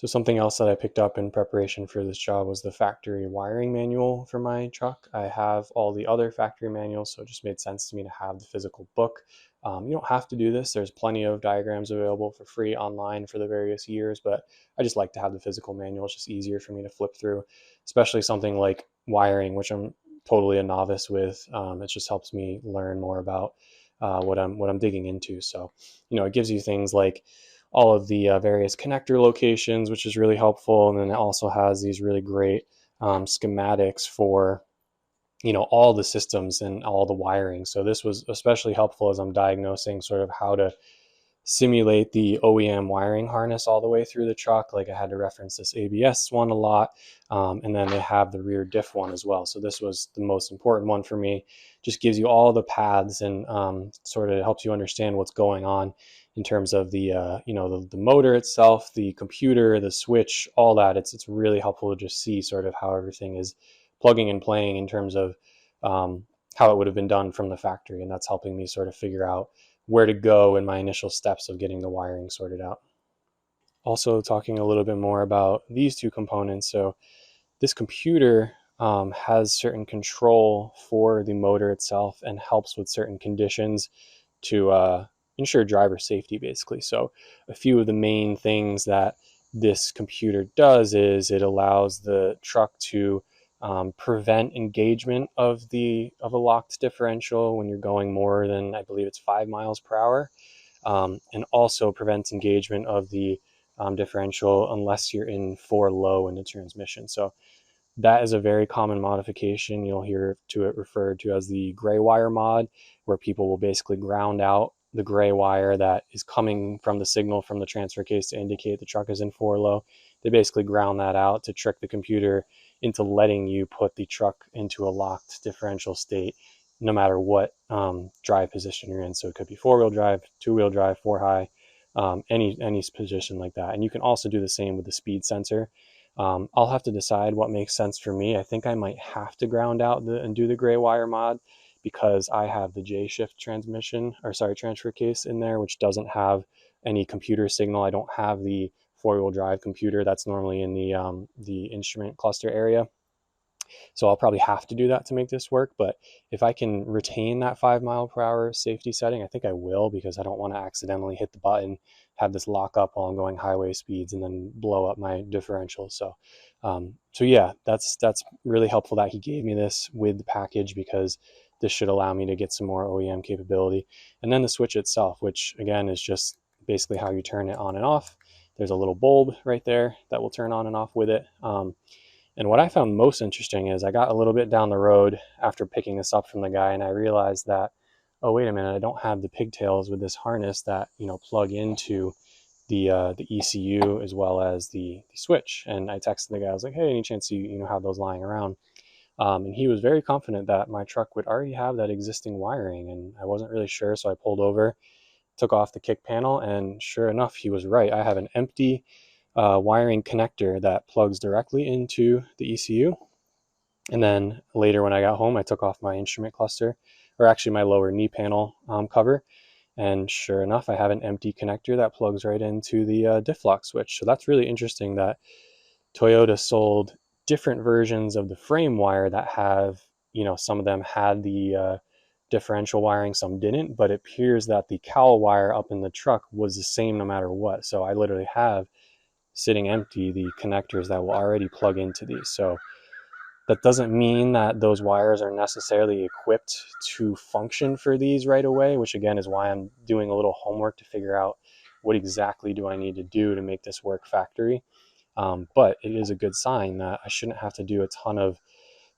So something else that I picked up in preparation for this job was the factory wiring manual for my truck. I have all the other factory manuals, so it just made sense to me to have the physical book. You don't have to do this. There's plenty of diagrams available for free online for the various years, but I just like to have the physical manual. It's just easier for me to flip through, especially something like wiring, which I'm totally a novice with. It just helps me learn more about what I'm digging into. So, it gives you things like all of the various connector locations, which is really helpful. And then it also has these really great schematics for, all the systems and all the wiring. So this was especially helpful as I'm diagnosing sort of how to simulate the OEM wiring harness all the way through the truck. Like I had to reference this ABS one a lot. And then they have the rear diff one as well. So this was the most important one for me. Just gives you all the paths and sort of helps you understand what's going on in terms of the, the motor itself, the computer, the switch, all that. It's really helpful to just see sort of how everything is plugging and playing in terms of how it would have been done from the factory. And that's helping me sort of figure out where to go in my initial steps of getting the wiring sorted out. Also talking a little bit more about these two components. So this computer has certain control for the motor itself and helps with certain conditions to ensure driver safety, basically. So a few of the main things that this computer does is it allows the truck to prevent engagement of a locked differential when you're going more than, I believe it's 5 miles per hour, and also prevents engagement of the differential unless you're in 4 low in the transmission. So that is a very common modification. You'll hear to it referred to as the gray wire mod, where people will basically ground out the gray wire that is coming from the signal from the transfer case to indicate the truck is in 4 low. They basically ground that out to trick the computer into letting you put the truck into a locked differential state no matter what drive position you're in. So it could be 4-wheel drive, 2-wheel drive, 4-high, any position like that. And you can also do the same with the speed sensor. I'll have to decide what makes sense for me. I think I might have to ground out and do the gray wire mod because I have the J shift transfer case in there, which doesn't have any computer signal. I don't have the 4-wheel drive computer that's normally in the instrument cluster area. So I'll probably have to do that to make this work. But if I can retain that 5 mile per hour safety setting, I think I will, because I don't want to accidentally hit the button, have this lock up while I'm going highway speeds and then blow up my differential. So yeah, that's really helpful that he gave me this with the package, because this should allow me to get some more OEM capability. And then the switch itself, which again is just basically how you turn it on and off. There's a little bulb right there that will turn on and off with it. And what I found most interesting is I got a little bit down the road after picking this up from the guy, and I realized that, oh, wait a minute, I don't have the pigtails with this harness that, plug into the ECU as well as the switch. And I texted the guy, I was like, hey, any chance you have those lying around? And he was very confident that my truck would already have that existing wiring, and I wasn't really sure, so I pulled over, took off the kick panel, and sure enough, he was right. I have an empty wiring connector that plugs directly into the ECU. And then later when I got home, I took off my instrument cluster, or actually my lower knee panel cover. And sure enough, I have an empty connector that plugs right into the diff lock switch. So that's really interesting that Toyota sold different versions of the frame wire that have, some of them had the differential wiring, some didn't, but it appears that the cowl wire up in the truck was the same no matter what. So I literally have sitting empty the connectors that will already plug into these. So that doesn't mean that those wires are necessarily equipped to function for these right away, which again is why I'm doing a little homework to figure out what exactly do I need to do to make this work factory. But it is a good sign that I shouldn't have to do a ton of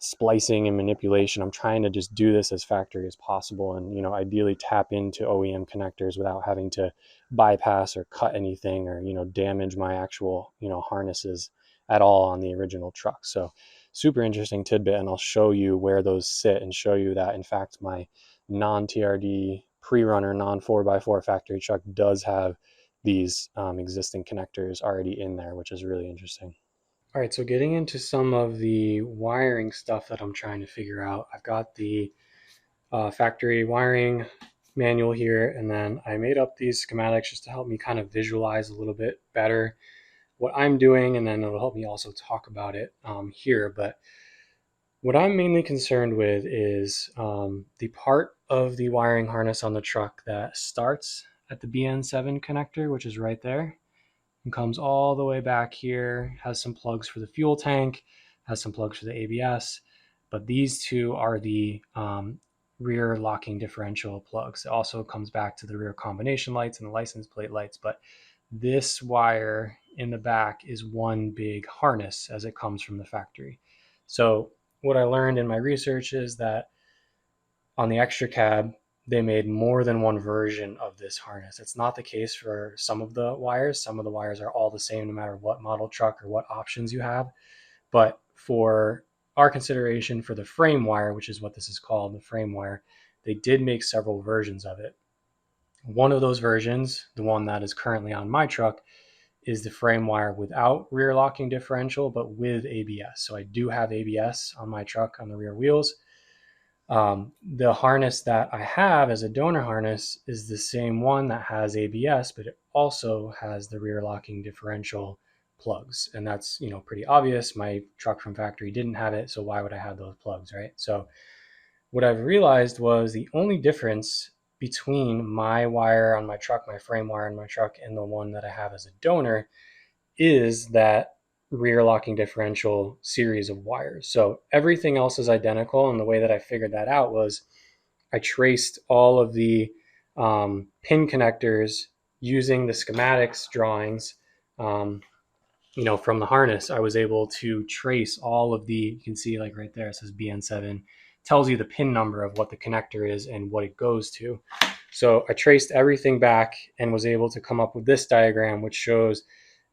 splicing and manipulation. I'm trying to just do this as factory as possible, and ideally tap into OEM connectors without having to bypass or cut anything, or damage my actual harnesses at all on the original truck. So super interesting tidbit, and I'll show you where those sit and show you that in fact my non-TRD PreRunner non 4x4 factory truck does have these existing connectors already in there, which is really interesting. All right, so getting into some of the wiring stuff that I'm trying to figure out, I've got the factory wiring manual here, and then I made up these schematics just to help me kind of visualize a little bit better what I'm doing, and then it'll help me also talk about it here. But what I'm mainly concerned with is the part of the wiring harness on the truck that starts at the BN7 connector, which is right there, and comes all the way back here, has some plugs for the fuel tank, has some plugs for the ABS, but these two are the rear locking differential plugs. It also comes back to the rear combination lights and the license plate lights, but this wire in the back is one big harness as it comes from the factory. So what I learned in my research is that on the extra cab, they made more than one version of this harness. It's not the case for some of the wires. Some of the wires are all the same no matter what model truck or what options you have. But for our consideration for the frame wire, which is what this is called, the frame wire, they did make several versions of it. One of those versions, the one that is currently on my truck, is the frame wire without rear locking differential, but with ABS. So I do have ABS on my truck on the rear wheels. The harness that I have as a donor harness is the same one that has ABS, but it also has the rear locking differential plugs. And that's, pretty obvious. My truck from factory didn't have it, so why would I have those plugs, right? So what I've realized was the only difference between my wire on my truck, my frame wire on my truck, and the one that I have as a donor is that rear locking differential series of wires. So everything else is identical. And the way that I figured that out was I traced all of the pin connectors using the schematics drawings. From the harness, I was able to trace all of you can see like right there, it says BN7, tells you the pin number of what the connector is and what it goes to. So I traced everything back and was able to come up with this diagram, which shows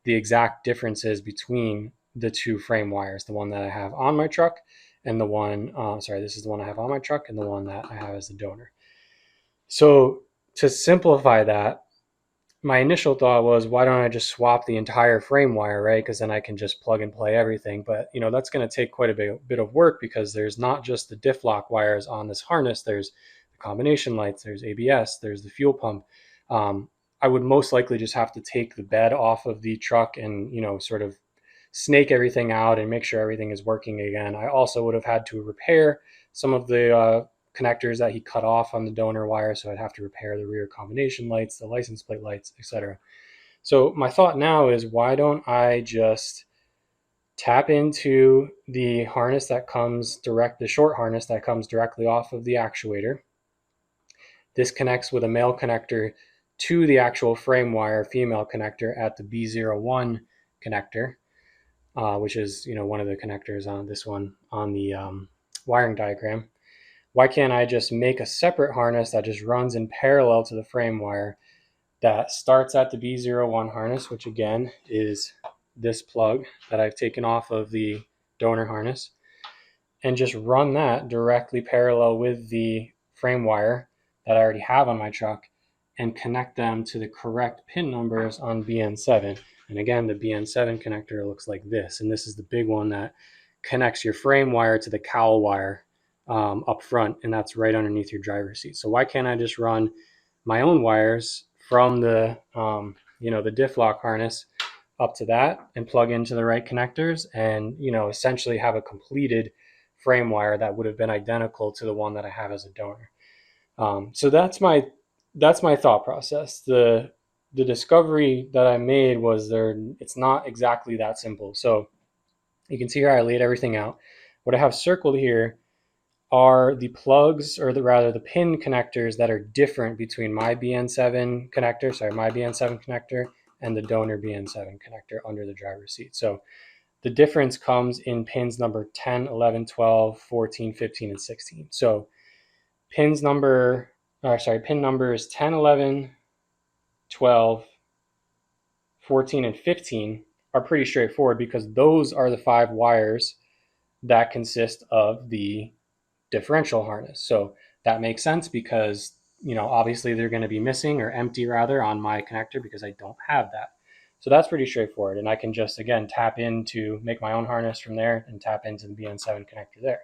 the exact differences between the two frame wires, the one that I have on my truck and the one, this is the one I have on my truck and the one that I have as a donor. So to simplify that, my initial thought was, why don't I just swap the entire frame wire, right? Because then I can just plug and play everything. But, that's going to take quite a bit of work because there's not just the diff lock wires on this harness. There's the combination lights, there's ABS, there's the fuel pump. I would most likely just have to take the bed off of the truck and, sort of snake everything out and make sure everything is working again. I also would have had to repair some of the connectors that he cut off on the donor wire, so I'd have to repair the rear combination lights, the license plate lights, etc. So my thought now is, why don't I just tap into the harness that comes the short harness that comes directly off of the actuator. This connects with a male connector to the actual frame wire female connector at the B01 connector, which is one of the connectors on this one on the wiring diagram. Why can't I just make a separate harness that just runs in parallel to the frame wire that starts at the B01 harness, which again is this plug that I've taken off of the donor harness, and just run that directly parallel with the frame wire that I already have on my truck and connect them to the correct pin numbers on BN7. And again, the BN7 connector looks like this, and this is the big one that connects your frame wire to the cowl wire up front, and that's right underneath your driver's seat. So why can't I just run my own wires from the the diff lock harness up to that and plug into the right connectors and essentially have a completed frame wire that would have been identical to the one that I have as a donor. So that's my thought process. The discovery that I made was it's not exactly that simple. So you can see here I laid everything out. What I have circled here are the plugs, or the pin connectors that are different between my BN7 connector and the donor BN7 connector under the driver's seat. So the difference comes in pins number 10, 11, 12, 14, 15, and 16. So pin numbers 10, 11, 12, 14, and 15 are pretty straightforward because those are the 5 wires that consist of the differential harness. So that makes sense because, obviously they're going to be missing, or empty rather, on my connector because I don't have that. So that's pretty straightforward. And I can just, again, tap into, make my own harness from there and tap into the BN7 connector there.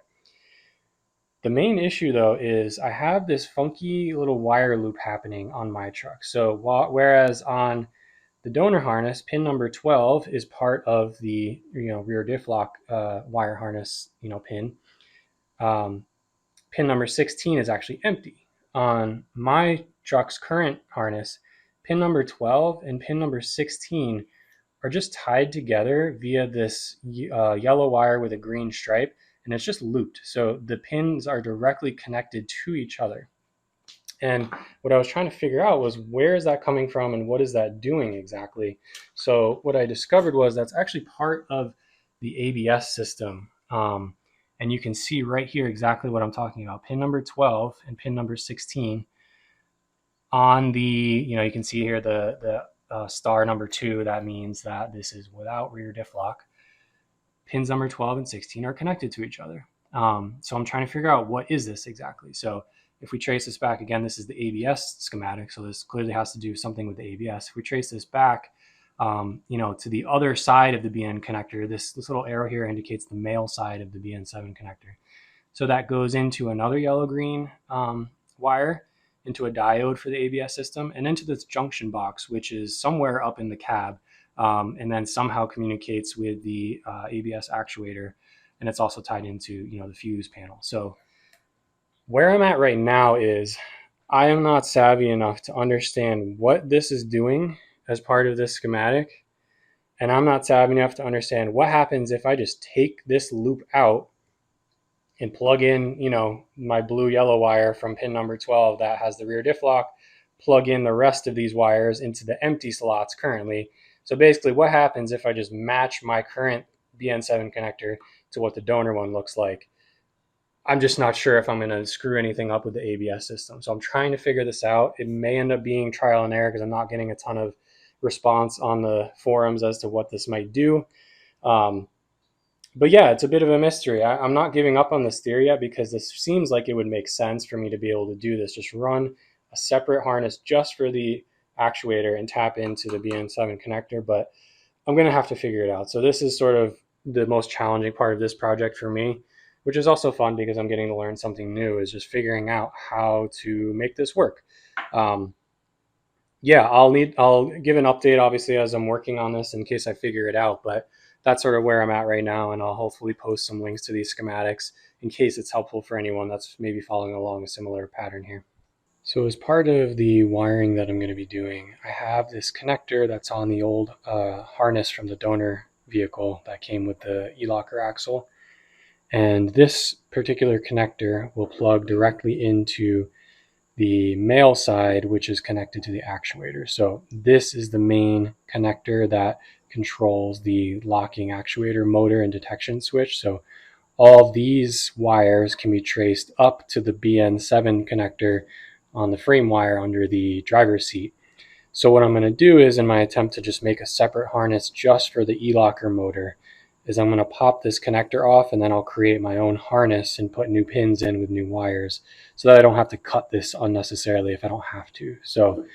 The main issue though is I have this funky little wire loop happening on my truck. So whereas on the the donor harness, pin number 12 is part of the rear diff lock wire harness pin. Pin number 16 is actually empty. On my truck's current harness, pin number 12 and pin number 16 are just tied together via this yellow wire with a green stripe, and it's just looped. So the pins are directly connected to each other. And what I was trying to figure out was, where is that coming from and what is that doing exactly? So what I discovered was that's actually part of the ABS system. And you can see right here exactly what I'm talking about. Pin number 12 and pin number 16 on the, you can see here the star number 2, that means that this is without rear diff lock. Pins number 12 and 16 are connected to each other. So I'm trying to figure out, what is this exactly? So if we trace this back, again, this is the ABS schematic, so this clearly has to do something with the ABS. If we trace this back, to the other side of the BN connector, this little arrow here indicates the male side of the BN7 connector. So that goes into another yellow-green wire, into a diode for the ABS system, and into this junction box, which is somewhere up in the cab, and then somehow communicates with the ABS actuator, and it's also tied into the fuse panel. So where I'm at right now is, I am not savvy enough to understand what this is doing as part of this schematic, and I'm not savvy enough to understand what happens if I just take this loop out and plug in, my blue-yellow wire from pin number 12 that has the rear diff lock, plug in the rest of these wires into the empty slots currently. So basically, what happens if I just match my current BN7 connector to what the donor one looks like? I'm just not sure if I'm going to screw anything up with the ABS system. So I'm trying to figure this out. It may end up being trial and error because I'm not getting a ton of response on the forums as to what this might do. But yeah, it's a bit of a mystery. I'm not giving up on this theory yet, because this seems like it would make sense for me to be able to do this. Just run a separate harness just for the actuator and tap into the BN7 connector, but I'm going to have to figure it out. So this is sort of the most challenging part of this project for me, which is also fun because I'm getting to learn something new, is just figuring out how to make this work. Yeah, I'll give an update obviously as I'm working on this in case I figure it out, but that's sort of where I'm at right now, and I'll hopefully post some links to these schematics in case it's helpful for anyone that's maybe following along a similar pattern here. So as part of the wiring that I'm going to be doing, I have this connector that's on the old harness from the donor vehicle that came with the e-locker axle. And this particular connector will plug directly into the male side, which is connected to the actuator. So this is the main connector that controls the locking actuator motor and detection switch. So all of these wires can be traced up to the BN7 connector on the frame wire under the driver's seat. So what I'm going to do is, in my attempt to just make a separate harness just for the e-locker motor, is I'm going to pop this connector off, and then I'll create my own harness and put new pins in with new wires so that I don't have to cut this unnecessarily if I don't have to. So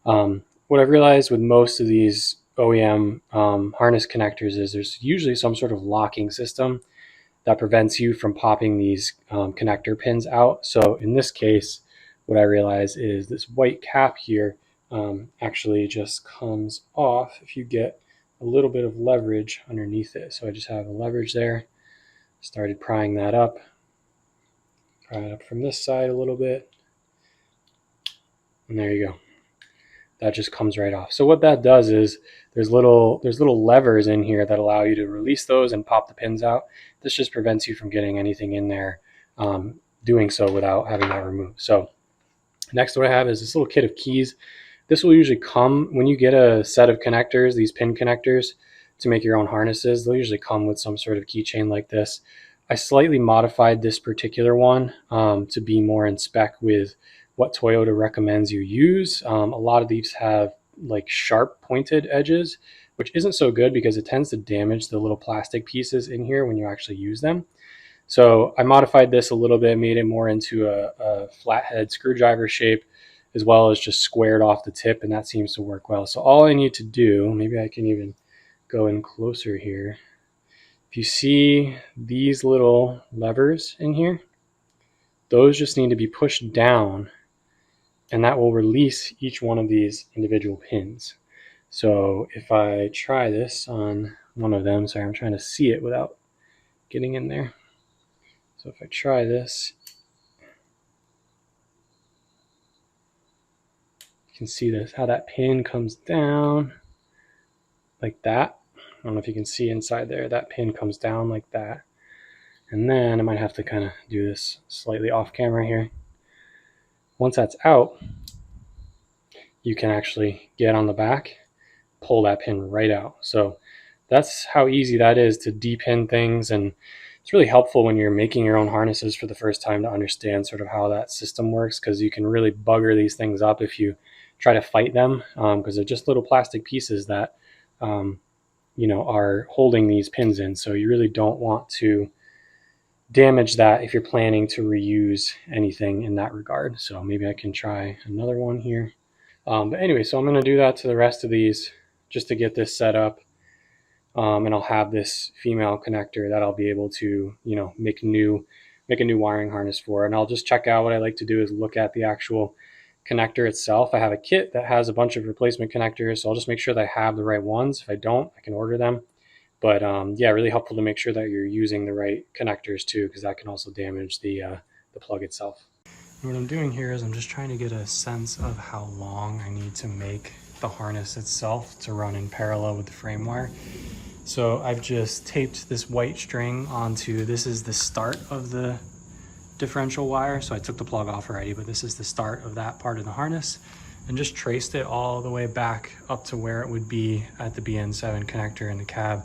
what I've realized with most of these OEM harness connectors is there's usually some sort of locking system that prevents you from popping these connector pins out. So in this case, what I realize is this white cap here actually just comes off if you get a little bit of leverage underneath it. So I just have a leverage there, started prying that up, pry it up from this side a little bit, and there you go. That just comes right off. So what that does is there's little levers in here that allow you to release those and pop the pins out. This just prevents you from getting anything in there doing so without having that removed. So next, what I have is this little kit of keys. This will usually come when you get a set of connectors, these pin connectors, to make your own harnesses. They'll usually come with some sort of keychain like this. I slightly modified this particular one to be more in spec with what Toyota recommends you use. A lot of these have like sharp pointed edges, which isn't so good because it tends to damage the little plastic pieces in here when you actually use them. So I modified this a little bit, made it more into a flathead screwdriver shape, as well as just squared off the tip, and that seems to work well. So all I need to do, maybe I can even go in closer here. If you see these little levers in here, those just need to be pushed down, and that will release each one of these individual pins. So if I try this on one of them, sorry, I'm trying to see it without getting in there. So if I try this, you can see this, how that pin comes down like that. I don't know if you can see inside there, that pin comes down like that. And then I might have to kind of do this slightly off camera here. Once that's out, you can actually get on the back, pull that pin right out. So that's how easy that is to depin things, and it's really helpful when you're making your own harnesses for the first time to understand sort of how that system works, because you can really bugger these things up if you try to fight them, because they're just little plastic pieces that are holding these pins in. So you really don't want to damage that if you're planning to reuse anything in that regard. So maybe I can try another one here. But anyway, so I'm going to do that to the rest of these just to get this set up. And I'll have this female connector that I'll be able to, make a new wiring harness for. And I'll just check out. What I like to do is look at the actual connector itself. I have a kit that has a bunch of replacement connectors, so I'll just make sure that I have the right ones. If I don't, I can order them. But yeah, really helpful to make sure that you're using the right connectors too, because that can also damage the plug itself. And what I'm doing here is I'm just trying to get a sense of how long I need to make the harness itself to run in parallel with the frame wire. So I've just taped this white string onto, this is the start of the differential wire. So I took the plug off already, but this is the start of that part of the harness, and just traced it all the way back up to where it would be at the BN7 connector in the cab.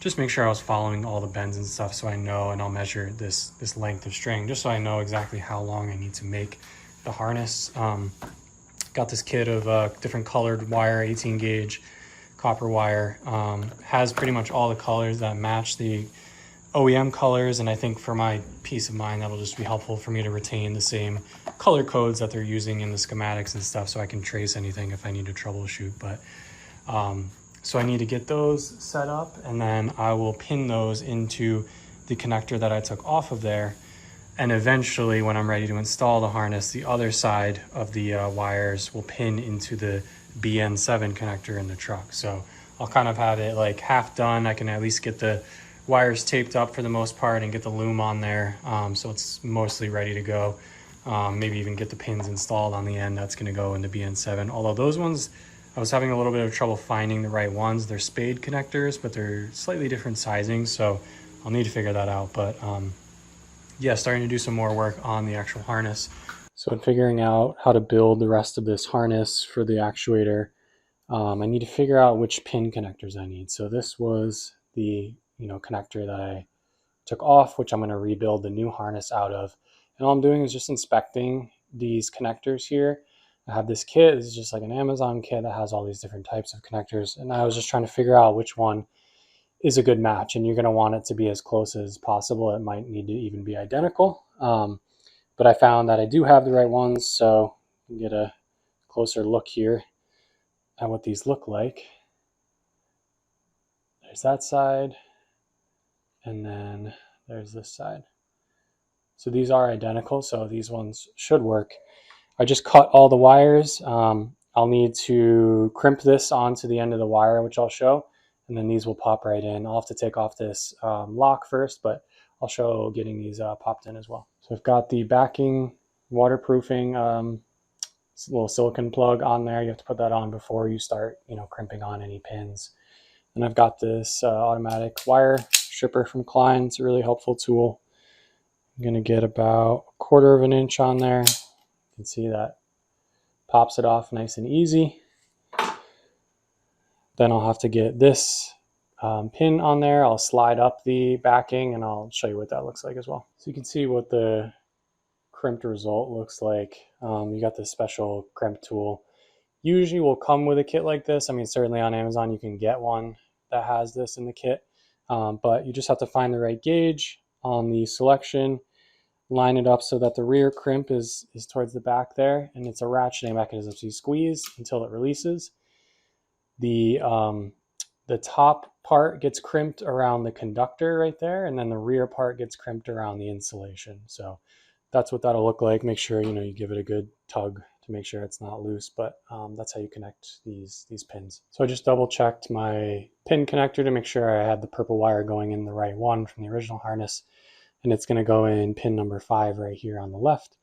Just make sure I was following all the bends and stuff, so I know, and I'll measure this length of string just so I know exactly how long I need to make the harness. Got this kit of different colored wire, 18 gauge copper wire. Has pretty much all the colors that match the OEM colors, and I think for my peace of mind, that'll just be helpful for me to retain the same color codes that they're using in the schematics and stuff, so I can trace anything if I need to troubleshoot. But so I need to get those set up, and then I will pin those into the connector that I took off of there. And eventually, when I'm ready to install the harness, the other side of the wires will pin into the BN7 connector in the truck. So I'll kind of have it like half done. I can at least get the wires taped up for the most part and get the loom on there, so it's mostly ready to go. Maybe even get the pins installed on the end. That's going to go into BN7. Although those ones, I was having a little bit of trouble finding the right ones. They're spade connectors, but they're slightly different sizing, so I'll need to figure that out. But yeah, starting to do some more work on the actual harness. So in figuring out how to build the rest of this harness for the actuator, I need to figure out which pin connectors I need. So this was the connector that I took off, which I'm going to rebuild the new harness out of. And all I'm doing is just inspecting these connectors here. I have this kit. This is just like an Amazon kit that has all these different types of connectors. And I was just trying to figure out which one is a good match. And you're going to want it to be as close as possible. It might need to even be identical. But I found that I do have the right ones. So you can get a closer look here at what these look like. There's that side. And then there's this side. So these are identical, so these ones should work. I just cut all the wires. I'll need to crimp this onto the end of the wire, which I'll show, and then these will pop right in. I'll have to take off this lock first, but I'll show getting these popped in as well. So I've got the backing waterproofing little silicone plug on there. You have to put that on before you start, crimping on any pins. And I've got this automatic wire stripper from Klein. It's a really helpful tool. I'm going to get about 1/4 of an inch on there. You can see that pops it off nice and easy. Then I'll have to get this pin on there. I'll slide up the backing and I'll show you what that looks like as well. So you can see what the crimped result looks like. You got this special crimp tool. Usually will come with a kit like this. I mean, certainly on Amazon you can get one that has this in the kit, but you just have to find the right gauge on the selection, line it up so that the rear crimp is towards the back there, and it's a ratcheting mechanism, so you squeeze until it releases. The top part gets crimped around the conductor right there, and then the rear part gets crimped around the insulation. So that's what that'll look like. Make sure you give it a good tug to make sure it's not loose, but that's how you connect these pins. So I just double checked my pin connector to make sure I had the purple wire going in the right one from the original harness, and it's going to go in pin number 5 right here on the left.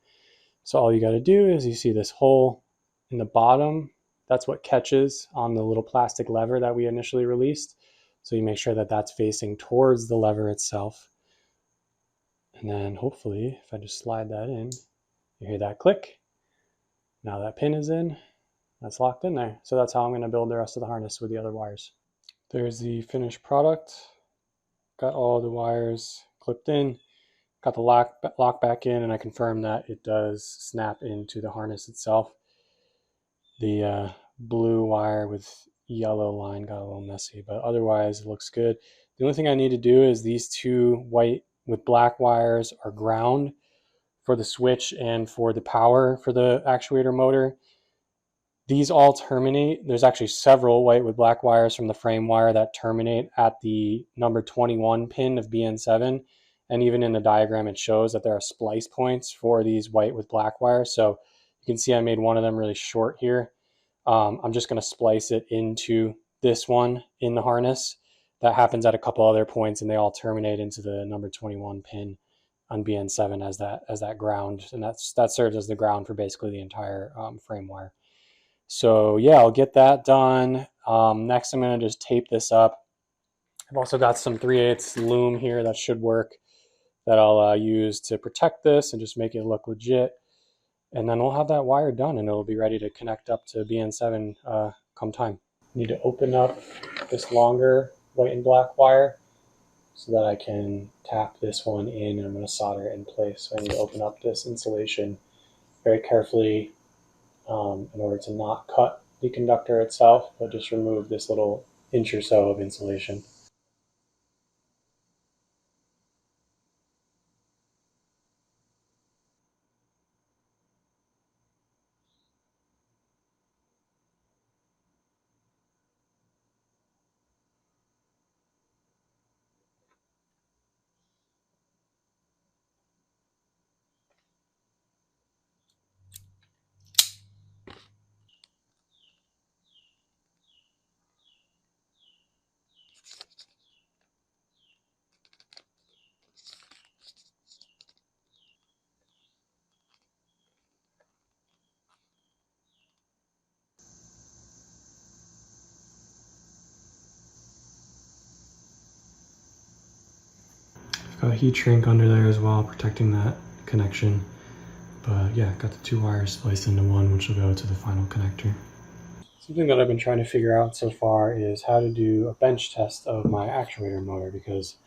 So all you got to do is, you see this hole in the bottom, that's what catches on the little plastic lever that we initially released. So you make sure that that's facing towards the lever itself. And then hopefully, if I just slide that in, you hear that click. Now that pin is in, that's locked in there. So that's how I'm going to build the rest of the harness with the other wires. There's the finished product. Got all the wires clipped in. Got the lock back in, and I confirmed that it does snap into the harness itself. The blue wire with yellow line got a little messy, but otherwise it looks good. The only thing I need to do is these two white with black wires are ground for the switch and for the power for the actuator motor. These all terminate. There's actually several white with black wires from the frame wire that terminate at the number 21 pin of BN7. And even in the diagram, it shows that there are splice points for these white with black wires. So you can see I made one of them really short here. I'm just going to splice it into this one in the harness. That happens at a couple other points, and they all terminate into the number 21 pin on BN7 as that ground. And that serves as the ground for basically the entire frame wire. So yeah, I'll get that done. Next, I'm going to just tape this up. I've also got some 3/8 loom here that should work, that I'll use to protect this and just make it look legit. And then we'll have that wire done, and it'll be ready to connect up to BN7 come time. Need to open up this longer white and black wire so that I can tap this one in, and I'm going to solder it in place. So I need to open up this insulation very carefully in order to not cut the conductor itself, but just remove this little inch or so of insulation. Got a heat shrink under there as well, protecting that connection. But yeah, got the two wires spliced into one, which will go to the final connector. Something that I've been trying to figure out so far is how to do a bench test of my actuator motor, because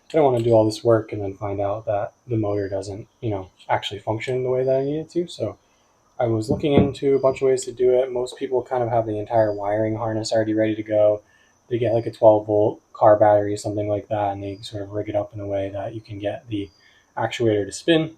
I don't want to do all this work and then find out that the motor doesn't, actually function the way that I need it to. So I was looking into a bunch of ways to do it. Most people kind of have the entire wiring harness already ready to go. They get like a 12-volt car battery, something like that, and they sort of rig it up in a way that you can get the actuator to spin.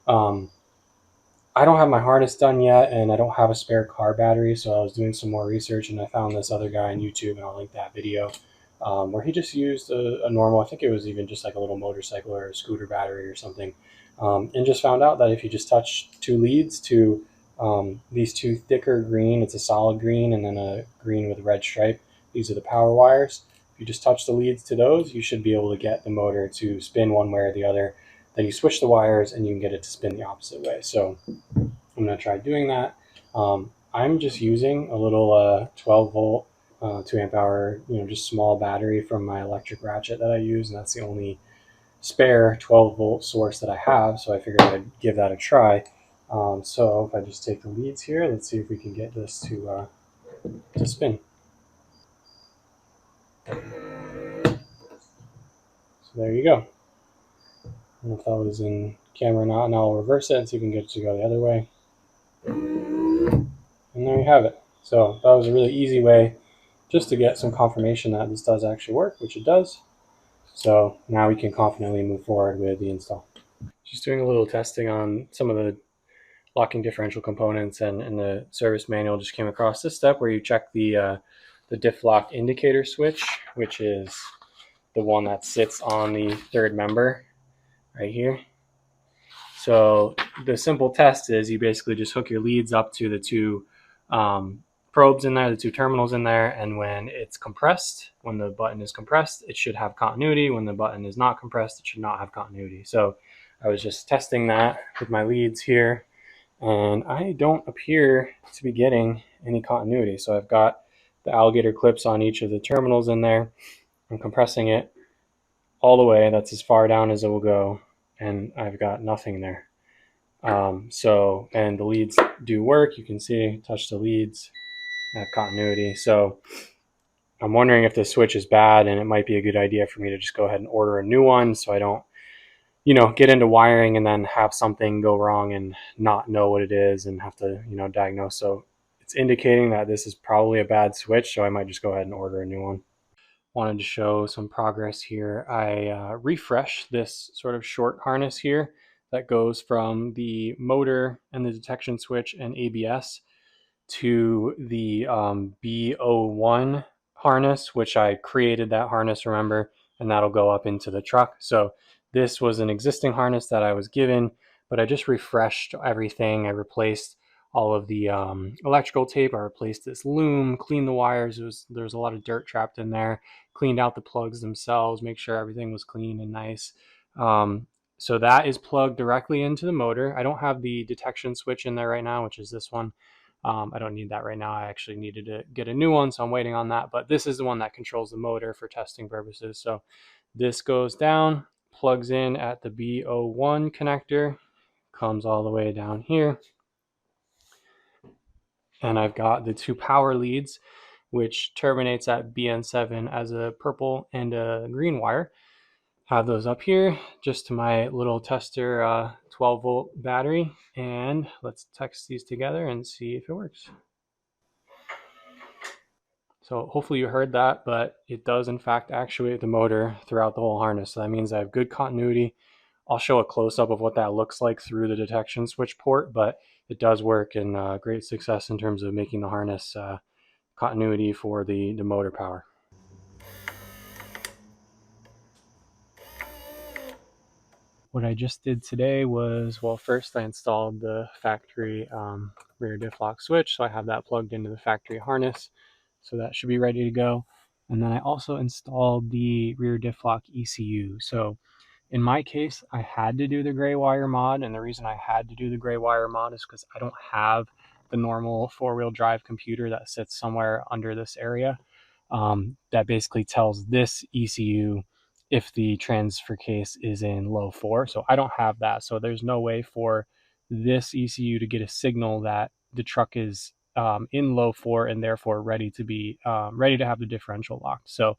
I don't have my harness done yet, and I don't have a spare car battery, so I was doing some more research, and I found this other guy on YouTube, and I'll link that video, where he just used a normal, I think it was even just like a little motorcycle or a scooter battery or something, and just found out that if you just touch two leads to these two thicker green, it's a solid green, and then a green with a red stripe, these are the power wires. If you just touch the leads to those, you should be able to get the motor to spin one way or the other. Then you switch the wires and you can get it to spin the opposite way. So I'm going to try doing that. I'm just using a little 12-volt, 2 amp hour, just small battery from my electric ratchet that I use, and that's the only spare 12-volt source that I have, so I figured I'd give that a try. So if I just take the leads here, let's see if we can get this to spin. So there you go. I don't know if that was in camera or not. Now I'll reverse it and see if we can get it to go the other way. And there you have it. So that was a really easy way just to get some confirmation that this does actually work, which it does. So now we can confidently move forward with the install. Just doing a little testing on some of the locking differential components, and in the service manual just came across this step where you check the diff lock indicator switch, which is the one that sits on the third member right here. So the simple test is you basically just hook your leads up to the two probes in there, the two terminals in there, and when it's compressed, when the button is compressed, it should have continuity. When the button is not compressed, it should not have continuity. So I was just testing that with my leads here, and I don't appear to be getting any continuity. So I've got the alligator clips on each of the terminals in there. I'm compressing it all the way. That's as far down as it will go, and I've got nothing there. And the leads do work. You can see, touch the leads, I have continuity. So I'm wondering if this switch is bad, and it might be a good idea for me to just go ahead and order a new one so I don't, get into wiring and then have something go wrong and not know what it is and have to, diagnose. So it's indicating that this is probably a bad switch, so I might just go ahead and order a new one. Wanted to show some progress here. I refreshed this sort of short harness here that goes from the motor and the detection switch and ABS to the B01 harness, which I created that harness, remember, and that'll go up into the truck. So this was an existing harness that I was given, but I just refreshed everything. I replaced all of the electrical tape. I replaced this loom, cleaned the wires. There was a lot of dirt trapped in there. Cleaned out the plugs themselves, make sure everything was clean and nice. So that is plugged directly into the motor. I don't have the detection switch in there right now, which is this one. I don't need that right now. I actually needed to get a new one, so I'm waiting on that. But this is the one that controls the motor for testing purposes. So this goes down, plugs in at the B01 connector, comes all the way down here. And I've got the two power leads, which terminates at BN7 as a purple and a green wire. Have those up here just to my little tester 12 volt battery, and let's text these together and see if it works. So hopefully you heard that, but it does in fact actuate the motor throughout the whole harness. So that means I have good continuity. I'll show a close-up of what that looks like through the detection switch port, but it does work, and great success in terms of making the harness continuity for the motor power. What I just did today was, well, first I installed the factory rear diff lock switch, so I have that plugged into the factory harness, so that should be ready to go. And then I also installed the rear diff lock ECU. So in my case, I had to do the gray wire mod, and the reason I had to do the gray wire mod is because I don't have the normal four-wheel drive computer that sits somewhere under this area that basically tells this ECU if the transfer case is in low 4. So I don't have that. So there's no way for this ECU to get a signal that the truck is in low 4 and therefore ready to have the differential locked. So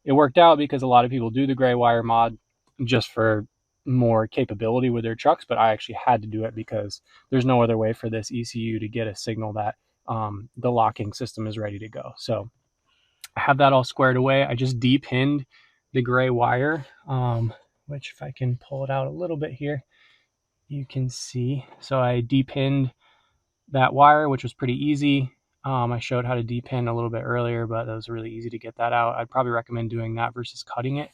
it worked out because a lot of people do the gray wire mod just for more capability with their trucks, but I actually had to do it because there's no other way for this ECU to get a signal that the locking system is ready to go. So I have that all squared away. I just depinned the gray wire, which if I can pull it out a little bit here, you can see. So I depinned that wire, which was pretty easy. I showed how to depin a little bit earlier, but that was really easy to get that out. I'd probably recommend doing that versus cutting it.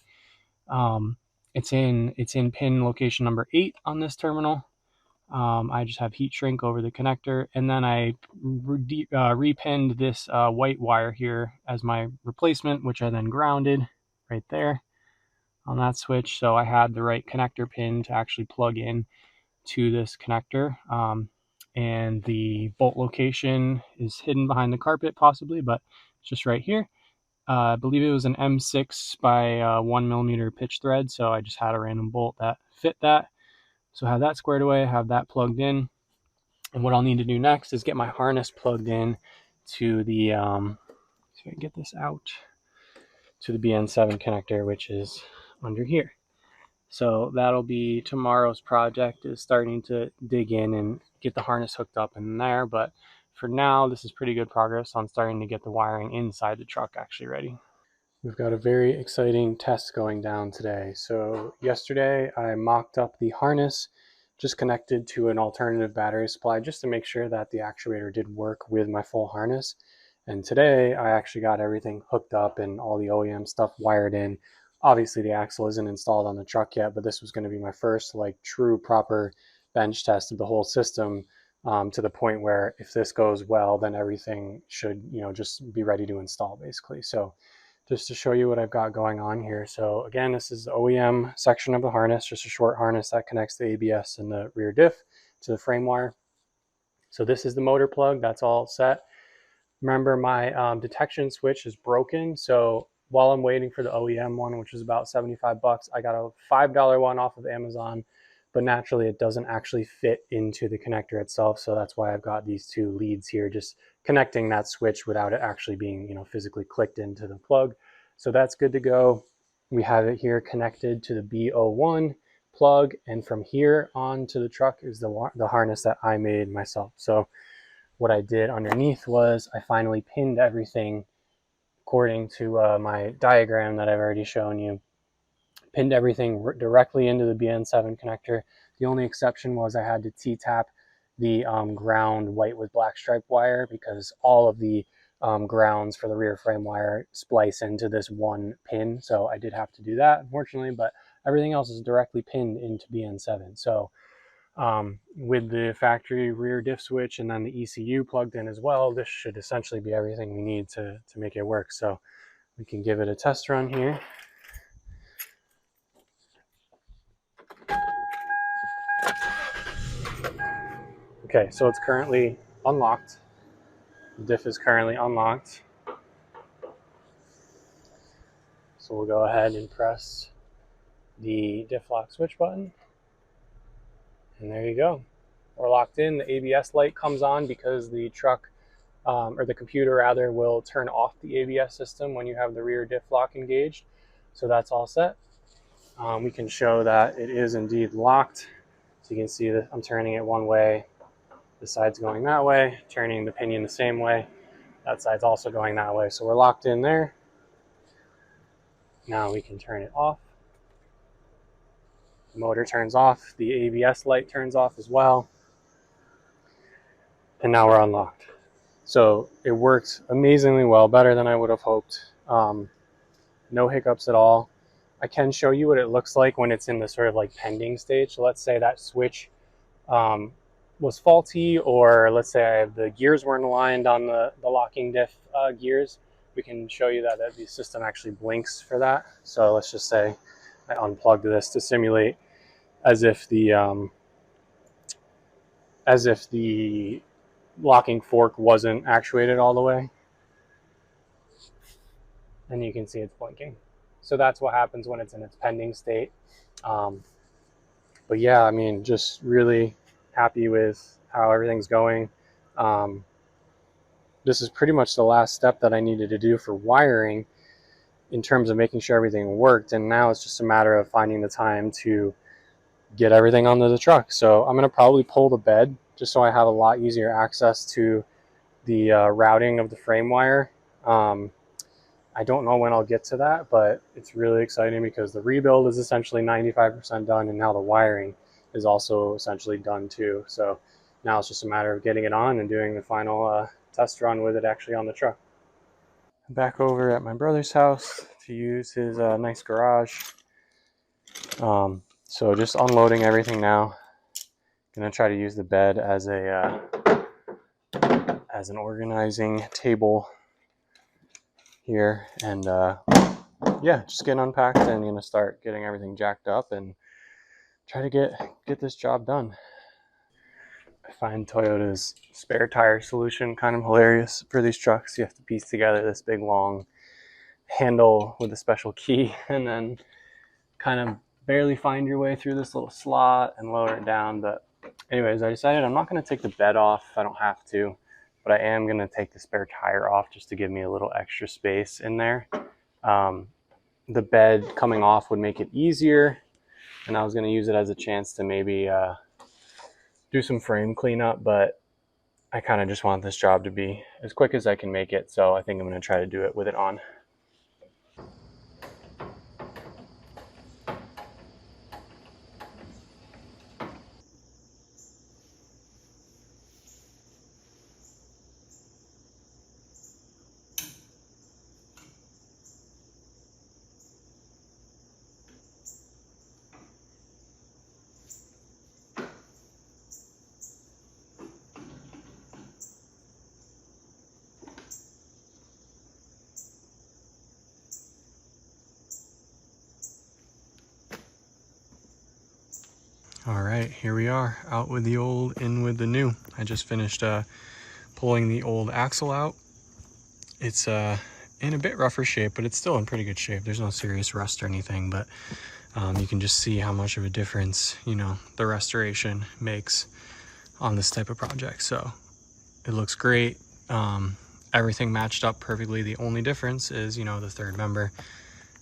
It's in pin location number 8 on this terminal. I just have heat shrink over the connector, and then I repinned this white wire here as my replacement, which I then grounded right there on that switch. So I had the right connector pin to actually plug in to this connector. And the bolt location is hidden behind the carpet possibly, but it's just right here. I believe it was an M6 by 1 millimeter pitch thread, so I just had a random bolt that fit that. So I have that squared away, have that plugged in. And what I'll need to do next is get my harness plugged in to the, so I can get this out, to the BN7 connector, which is under here. So that'll be tomorrow's project, is starting to dig in and get the harness hooked up in there. But for now, this is pretty good progress on starting to get the wiring inside the truck actually ready. We've got a very exciting test going down today. So yesterday I mocked up the harness, just connected to an alternative battery supply just to make sure that the actuator did work with my full harness. And today I actually got everything hooked up and all the OEM stuff wired in. Obviously the axle isn't installed on the truck yet, but this was going to be my first like true proper bench tested the whole system to the point where if this goes well, then everything should, just be ready to install basically. So just to show you what I've got going on here. So again, this is the OEM section of the harness, just a short harness that connects the ABS and the rear diff to the frame wire. So this is the motor plug, that's all set. Remember, my detection switch is broken, so while I'm waiting for the OEM one, which is about 75 bucks, I got a $5 one off of Amazon, but naturally it doesn't actually fit into the connector itself, so that's why I've got these two leads here, just connecting that switch without it actually being, physically clicked into the plug. So that's good to go. We have it here connected to the B01 plug, and from here on to the truck is the harness that I made myself. So what I did underneath was I finally pinned everything according to my diagram that I've already shown you. Pinned everything directly into the BN7 connector. The only exception was I had to T-tap the ground white with black stripe wire because all of the grounds for the rear frame wire splice into this one pin. So I did have to do that, unfortunately, but everything else is directly pinned into BN7. So with the factory rear diff switch and then the ECU plugged in as well, this should essentially be everything we need to make it work. So we can give it a test run here. Okay, so it's currently unlocked. The diff is currently unlocked. So we'll go ahead and press the diff lock switch button. And there you go. We're locked in. The ABS light comes on because the truck, or the computer rather, will turn off the ABS system when you have the rear diff lock engaged. So that's all set. We can show that it is indeed locked. So you can see that I'm turning it one way, the side's going that way, turning the pinion the same way, that side's also going that way. So we're locked in there. Now we can turn it off. The motor turns off, the ABS light turns off as well. And now we're unlocked. So it worked amazingly well, better than I would have hoped. No hiccups at all. I can show you what it looks like when it's in the sort of like pending stage. So let's say that switch was faulty, or let's say the gears weren't aligned on the locking diff gears. We can show you that the system actually blinks for that. So let's just say I unplugged this to simulate as if the locking fork wasn't actuated all the way. And you can see it's blinking. So that's what happens when it's in its pending state. But yeah, I mean, just really happy with how everything's going. This is pretty much the last step that I needed to do for wiring in terms of making sure everything worked. And now it's just a matter of finding the time to get everything onto the truck. So I'm going to probably pull the bed just so I have a lot easier access to the routing of the frame wire. I don't know when I'll get to that, but it's really exciting because the rebuild is essentially 95% done, and now the wiring is also essentially done too. So now it's just a matter of getting it on and doing the final test run with it actually on the truck. I'm back over at my brother's house to use his nice garage. So just unloading everything now. Gonna try to use the bed as a as an organizing table here, and yeah, just getting unpacked and gonna start getting everything jacked up and try to get this job done. I find Toyota's spare tire solution kind of hilarious for these trucks. You have to piece together this big long handle with a special key and then kind of barely find your way through this little slot and lower it down. But anyways, I decided I'm not going to take the bed off. I don't have to, but I am going to take the spare tire off just to give me a little extra space in there. The bed coming off would make it easier, and I was going to use it as a chance to maybe do some frame cleanup, but I kind of just want this job to be as quick as I can make it, so I think I'm going to try to do it with it on. All right, here we are, out with the old, in with the new. I just finished pulling the old axle out. It's in a bit rougher shape, but it's still in pretty good shape. There's no serious rust or anything, but you can just see how much of a difference, you know, the restoration makes on this type of project. So it looks great. Everything matched up perfectly. The only difference is, you know, the third member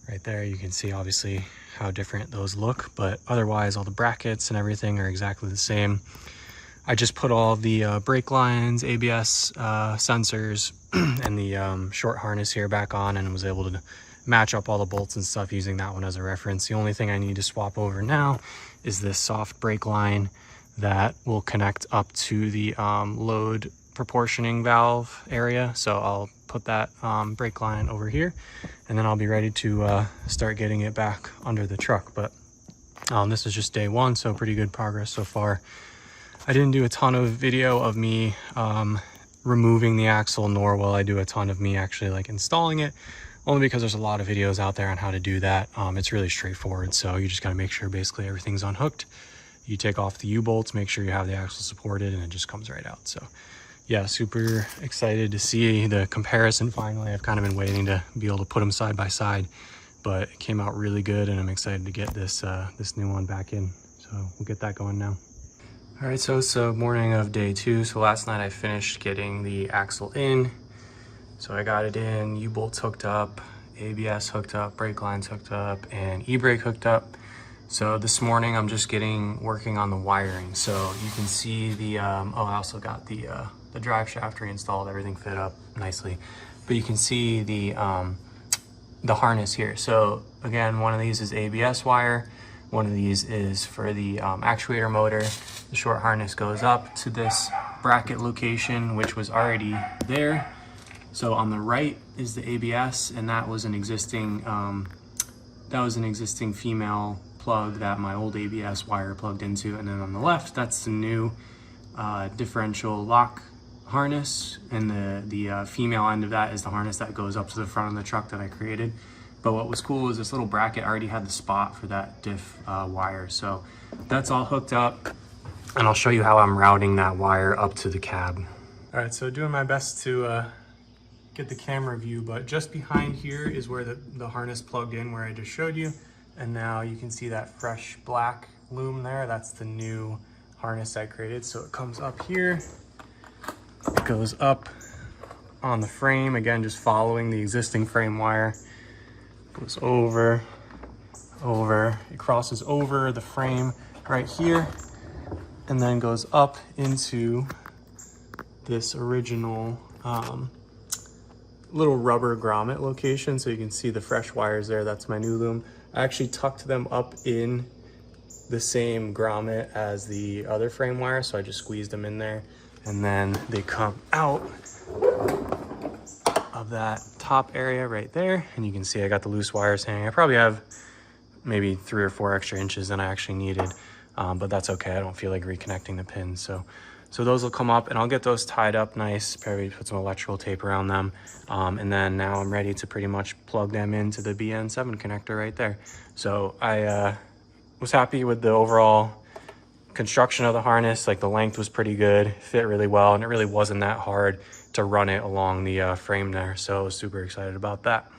right there. You can see obviously how different those look, but otherwise all the brackets and everything are exactly the same. I just put all the brake lines, ABS sensors, and the short harness here back on, and was able to match up all the bolts and stuff using that one as a reference. The only thing I need to swap over now is this soft brake line that will connect up to the load proportioning valve area. So I'll put that brake line over here, and then I'll be ready to start getting it back under the truck. But this is just day one, so pretty good progress so far. I didn't do a ton of video of me removing the axle, nor will I do a ton of me actually like installing it, only because there's a lot of videos out there on how to do that. It's really straightforward. So you just got to make sure basically everything's unhooked. You take off the U-bolts, make sure you have the axle supported, and it just comes right out. So yeah, super excited to see the comparison finally. I've kind of been waiting to be able to put them side by side, but it came out really good, and I'm excited to get this this new one back in. So we'll get that going now. All right, so it's morning of day 2. So last night I finished getting the axle in. So I got it in, U-bolts hooked up, ABS hooked up, brake lines hooked up, and e-brake hooked up. So this morning I'm just working on the wiring. So you can see the, I also got the drive shaft reinstalled, everything fit up nicely. But you can see the harness here. So again, one of these is ABS wire. One of these is for the actuator motor. The short harness goes up to this bracket location, which was already there. So on the right is the ABS, and that was an existing female plug that my old ABS wire plugged into. And then on the left, that's the new differential lock harness, and the female end of that is the harness that goes up to the front of the truck that I created. But what was cool is this little bracket already had the spot for that diff wire. So that's all hooked up, and I'll show you how I'm routing that wire up to the cab. All right, so doing my best to get the camera view, but just behind here is where the harness plugged in, where I just showed you. And now you can see that fresh black loom there. That's the new harness I created. So it comes up here, it goes up on the frame, again, just following the existing frame wire. Goes over, it crosses over the frame right here, and then goes up into this original little rubber grommet location. So you can see the fresh wires there. That's my new loom. I actually tucked them up in the same grommet as the other frame wire, so I just squeezed them in there, and then they come out of that top area right there, and you can see I got the loose wires hanging. I probably have maybe 3 or 4 extra inches than I actually needed, but that's okay. I don't feel like reconnecting the pins. So those will come up, and I'll get those tied up nice, probably put some electrical tape around them, and then now I'm ready to pretty much plug them into the BN7 connector right there. So I was happy with the overall construction of the harness. Like, the length was pretty good, fit really well, and it really wasn't that hard to run it along the frame there. So I was super excited about that.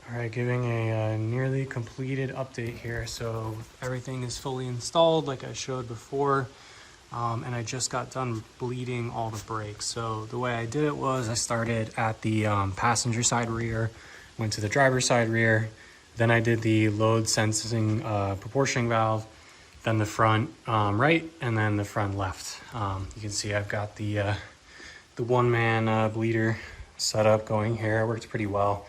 All right, giving a nearly completed update here. So everything is fully installed like I showed before, and I just got done bleeding all the brakes. So the way I did it was I started at the passenger side rear, went to the driver's side rear, then I did the load sensing proportioning valve, then the front right, and then the front left. You can see I've got the one-man bleeder setup going here. It works pretty well.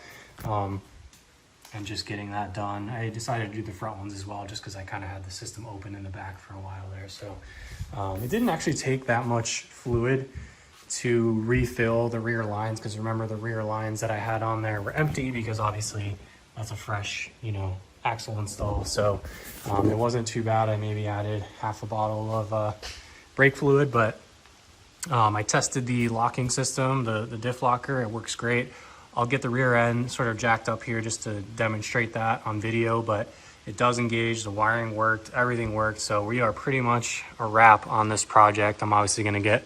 And just getting that done. I decided to do the front ones as well, just because I kind of had the system open in the back for a while there. So it didn't actually take that much fluid to refill the rear lines, because remember, the rear lines that I had on there were empty, because obviously that's a fresh, you know, axle install. So it wasn't too bad. I maybe added half a bottle of brake fluid, but I tested the locking system, the diff locker. It works great. I'll get the rear end sort of jacked up here just to demonstrate that on video, but It does engage, the wiring worked, everything worked. So we are pretty much a wrap on this project. I'm obviously gonna get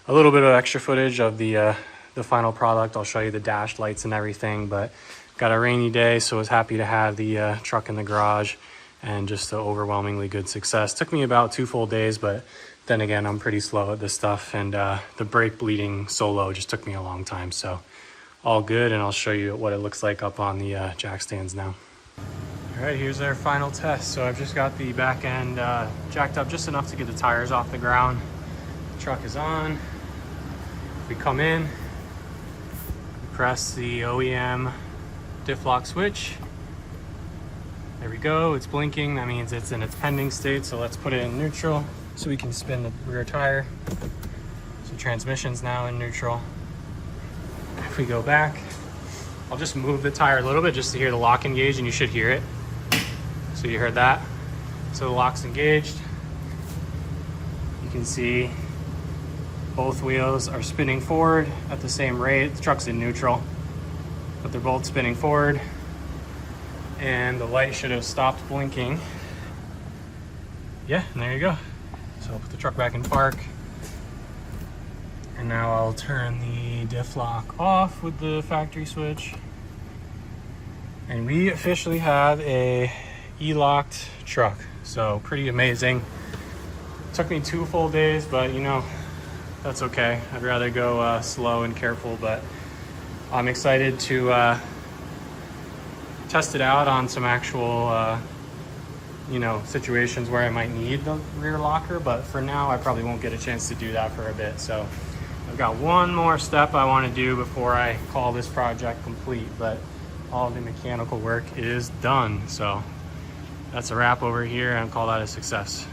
a little bit of extra footage of the final product. I'll show you the dash lights and everything, but got a rainy day, so I was happy to have the truck in the garage, and just an overwhelmingly good success. Took me about 2 full days, but then again, I'm pretty slow at this stuff, and the brake bleeding solo just took me a long time. So all good, and I'll show you what it looks like up on the jack stands now. All right, here's our final test. So I've just got the back end jacked up just enough to get the tires off the ground. The truck is on. We come in, we press the OEM diff lock switch. There we go, it's blinking. That means it's in its pending state. So let's put it in neutral so we can spin the rear tire. So transmission's now in neutral. If we go back, I'll just move the tire a little bit just to hear the lock engage, and you should hear it. So you heard that. So the lock's engaged. You can see both wheels are spinning forward at the same rate. The truck's in neutral, but they're both spinning forward. And the light should have stopped blinking. Yeah, and there you go. So I'll put the truck back in park. And now I'll turn the diff lock off with the factory switch. And we officially have a E-locked truck. So pretty amazing. Took me 2 full days, but you know, that's okay. I'd rather go slow and careful, but I'm excited to test it out on some actual you know, situations where I might need the rear locker, but for now I probably won't get a chance to do that for a bit. So I've got one more step I want to do before I call this project complete, but all the mechanical work is done. So that's a wrap over here, and call that a success.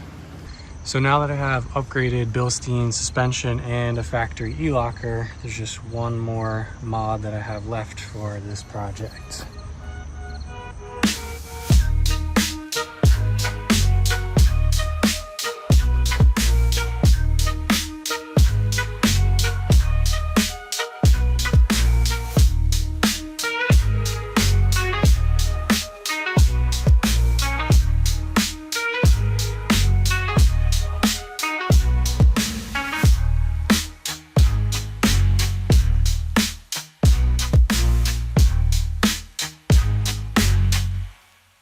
So now that I have upgraded Bilstein suspension and a factory E-locker, there's just one more mod that I have left for this project.